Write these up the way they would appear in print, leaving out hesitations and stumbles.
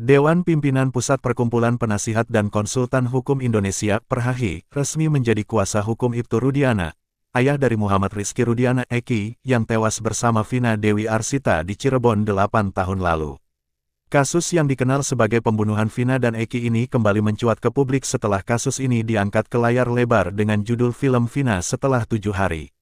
Dewan Pimpinan Pusat Perkumpulan Penasihat dan Konsultan Hukum Indonesia (Perhahi) resmi menjadi kuasa hukum Ibtu Rudiana, ayah dari Muhammad Rizky Rudiana Eki, yang tewas bersama Vina Dewi Arsita di Cirebon 8 tahun lalu. Kasus yang dikenal sebagai pembunuhan Vina dan Eki ini kembali mencuat ke publik setelah kasus ini diangkat ke layar lebar dengan judul film Vina Setelah 7 Hari.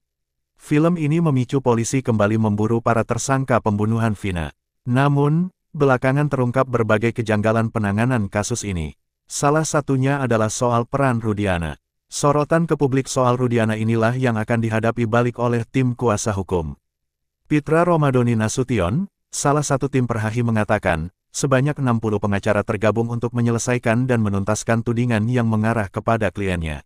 Film ini memicu polisi kembali memburu para tersangka pembunuhan Vina. Namun, belakangan terungkap berbagai kejanggalan penanganan kasus ini. Salah satunya adalah soal peran Rudiana. Sorotan ke publik soal Rudiana inilah yang akan dihadapi balik oleh tim kuasa hukum. Pitra Romadoni Nasution, salah satu tim Perhahi mengatakan, sebanyak 60 pengacara tergabung untuk menyelesaikan dan menuntaskan tudingan yang mengarah kepada kliennya.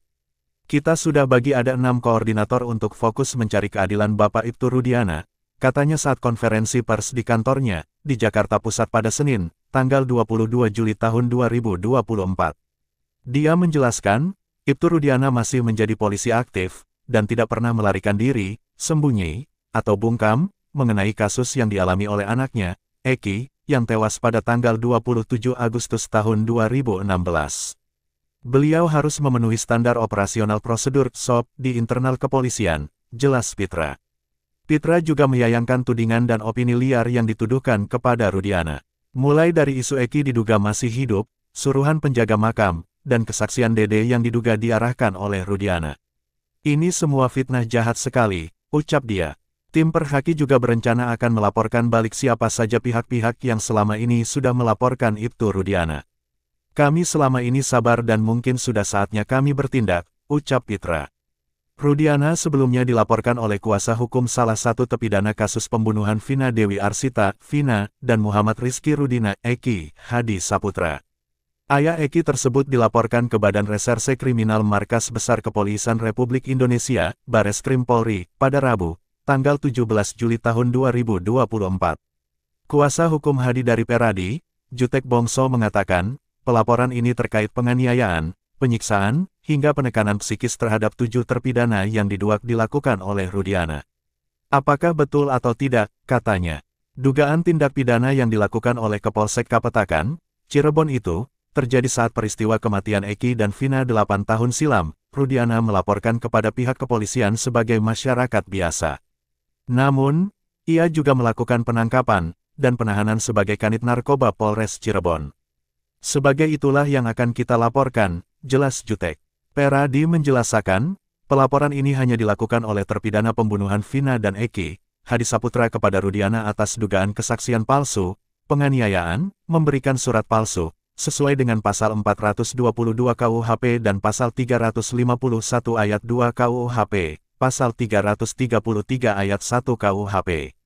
Kita sudah bagi ada 6 koordinator untuk fokus mencari keadilan Bapak Ibtu Rudiana, katanya saat konferensi pers di kantornya, di Jakarta Pusat pada Senin, tanggal 22 Juli tahun 2024. Dia menjelaskan, Ibtu Rudiana masih menjadi polisi aktif, dan tidak pernah melarikan diri, sembunyi, atau bungkam, mengenai kasus yang dialami oleh anaknya, Eki, yang tewas pada tanggal 27 Agustus tahun 2016. Beliau harus memenuhi standar operasional prosedur (SOP) di internal kepolisian, jelas Pitra. Pitra juga menyayangkan tudingan dan opini liar yang dituduhkan kepada Rudiana. Mulai dari isu Eki diduga masih hidup, suruhan penjaga makam, dan kesaksian Dede yang diduga diarahkan oleh Rudiana. Ini semua fitnah jahat sekali, ucap dia. Tim Perhahi juga berencana akan melaporkan balik siapa saja pihak-pihak yang selama ini sudah melaporkan Ibtu Rudiana. Kami selama ini sabar dan mungkin sudah saatnya kami bertindak, ucap Pitra. Rudiana sebelumnya dilaporkan oleh kuasa hukum salah satu terpidana kasus pembunuhan Vina Dewi Arsita, Vina, dan Muhammad Rizky Rudiana Eki, Hadi Saputra. Ayah Eki tersebut dilaporkan ke Badan Reserse Kriminal Markas Besar Kepolisian Republik Indonesia, Bareskrim Polri, pada Rabu, tanggal 17 Juli tahun 2024. Kuasa hukum Hadi dari Peradi, Jutek Bongso mengatakan, pelaporan ini terkait penganiayaan, penyiksaan, hingga penekanan psikis terhadap 7 terpidana yang dilakukan oleh Rudiana. Apakah betul atau tidak, katanya. Dugaan tindak pidana yang dilakukan oleh Kapolsek Kapetakan, Cirebon itu, terjadi saat peristiwa kematian Eki dan Vina 8 tahun silam. Rudiana melaporkan kepada pihak kepolisian sebagai masyarakat biasa. Namun, ia juga melakukan penangkapan dan penahanan sebagai kanit narkoba Polres Cirebon. Sebagai itulah yang akan kita laporkan, jelas Jutek. Peradi menjelaskan, pelaporan ini hanya dilakukan oleh terpidana pembunuhan Vina dan Eki, Hadi Saputra kepada Rudiana atas dugaan kesaksian palsu, penganiayaan, memberikan surat palsu, sesuai dengan pasal 422 KUHP dan pasal 351 ayat 2 KUHP, pasal 333 ayat 1 KUHP.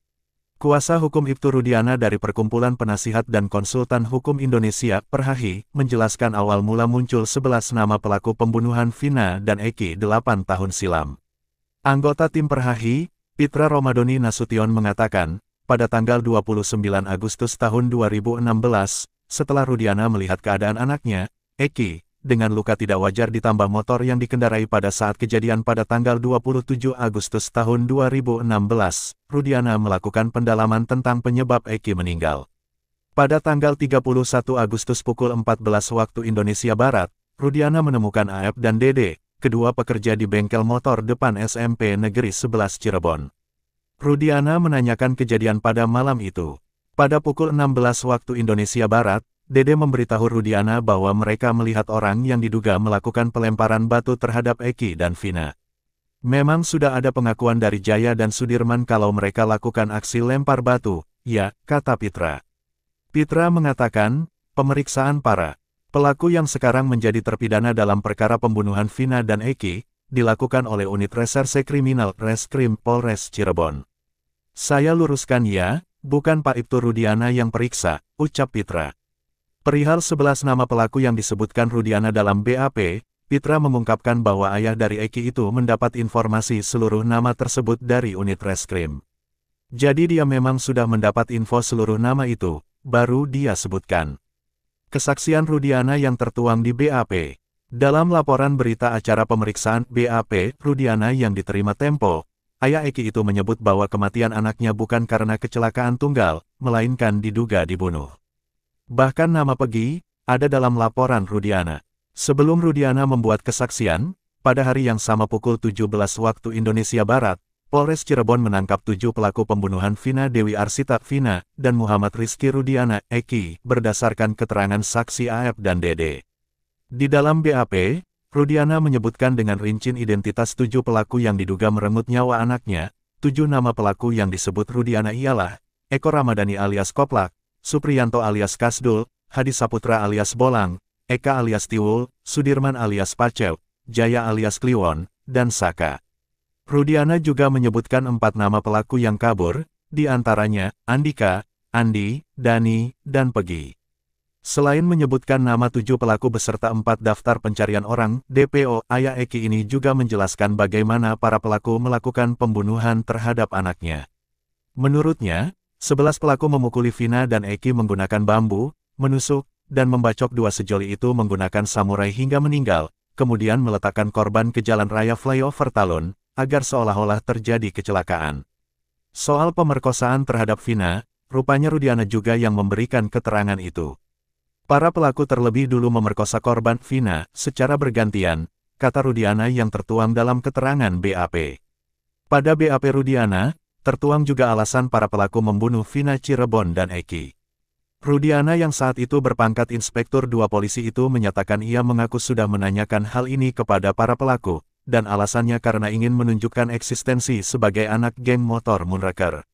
Kuasa hukum Ibtu Rudiana dari Perkumpulan Penasihat dan Konsultan Hukum Indonesia (Perhahi) menjelaskan awal mula muncul 11 nama pelaku pembunuhan Vina dan Eki 8 tahun silam. Anggota tim Perhahi, Pitra Romadoni Nasution mengatakan, pada tanggal 29 Agustus tahun 2016, setelah Rudiana melihat keadaan anaknya, Eki, dengan luka tidak wajar ditambah motor yang dikendarai pada saat kejadian pada tanggal 27 Agustus tahun 2016, Rudiana melakukan pendalaman tentang penyebab Eki meninggal. Pada tanggal 31 Agustus pukul 14 waktu Indonesia Barat, Rudiana menemukan AF dan Dede, kedua pekerja di bengkel motor depan SMP Negeri 11 Cirebon. Rudiana menanyakan kejadian pada malam itu. Pada pukul 16 waktu Indonesia Barat, Dede memberitahu Rudiana bahwa mereka melihat orang yang diduga melakukan pelemparan batu terhadap Eki dan Vina. Memang sudah ada pengakuan dari Jaya dan Sudirman kalau mereka lakukan aksi lempar batu, ya, kata Pitra. Pitra mengatakan, pemeriksaan para pelaku yang sekarang menjadi terpidana dalam perkara pembunuhan Vina dan Eki, dilakukan oleh Unit Reserse Kriminal Reskrim Polres Cirebon. Saya luruskan ya, bukan Pak Ibtu Rudiana yang periksa, ucap Pitra. Perihal 11 nama pelaku yang disebutkan Rudiana dalam BAP, Pitra mengungkapkan bahwa ayah dari Eki itu mendapat informasi seluruh nama tersebut dari unit reskrim. Jadi dia memang sudah mendapat info seluruh nama itu, baru dia sebutkan. Kesaksian Rudiana yang tertuang di BAP. Dalam laporan berita acara pemeriksaan BAP Rudiana yang diterima Tempo, ayah Eki itu menyebut bahwa kematian anaknya bukan karena kecelakaan tunggal, melainkan diduga dibunuh. Bahkan nama Peggy ada dalam laporan Rudiana. Sebelum Rudiana membuat kesaksian, pada hari yang sama pukul 17 waktu Indonesia Barat, Polres Cirebon menangkap 7 pelaku pembunuhan Vina Dewi Arsita Vina dan Muhammad Rizky Rudiana Eki berdasarkan keterangan saksi AF dan Dede. Di dalam BAP, Rudiana menyebutkan dengan rinci identitas 7 pelaku yang diduga merenggut nyawa anaknya. 7 nama pelaku yang disebut Rudiana ialah Eko Ramadhani alias Koplak, Supriyanto alias Kasdul, Hadi Saputra alias Bolang, Eka alias Tiwul, Sudirman alias Pacew, Jaya alias Kliwon, dan Saka. Rudiana juga menyebutkan 4 nama pelaku yang kabur, di antaranya Andika, Andi, Dani, dan Peggy. Selain menyebutkan nama 7 pelaku beserta 4 daftar pencarian orang, DPO ayah Eki ini juga menjelaskan bagaimana para pelaku melakukan pembunuhan terhadap anaknya. Menurutnya, 11 pelaku memukuli Vina dan Eki menggunakan bambu, menusuk, dan membacok 2 sejoli itu menggunakan samurai hingga meninggal, kemudian meletakkan korban ke jalan raya flyover Talun, agar seolah-olah terjadi kecelakaan. Soal pemerkosaan terhadap Vina, rupanya Rudiana juga yang memberikan keterangan itu. Para pelaku terlebih dulu memerkosa korban Vina secara bergantian, kata Rudiana yang tertuang dalam keterangan BAP. Pada BAP Rudiana, tertuang juga alasan para pelaku membunuh Vina Cirebon dan Eki. Rudiana yang saat itu berpangkat Inspektur 2 polisi itu menyatakan ia mengaku sudah menanyakan hal ini kepada para pelaku, dan alasannya karena ingin menunjukkan eksistensi sebagai anak geng motor Moonraker.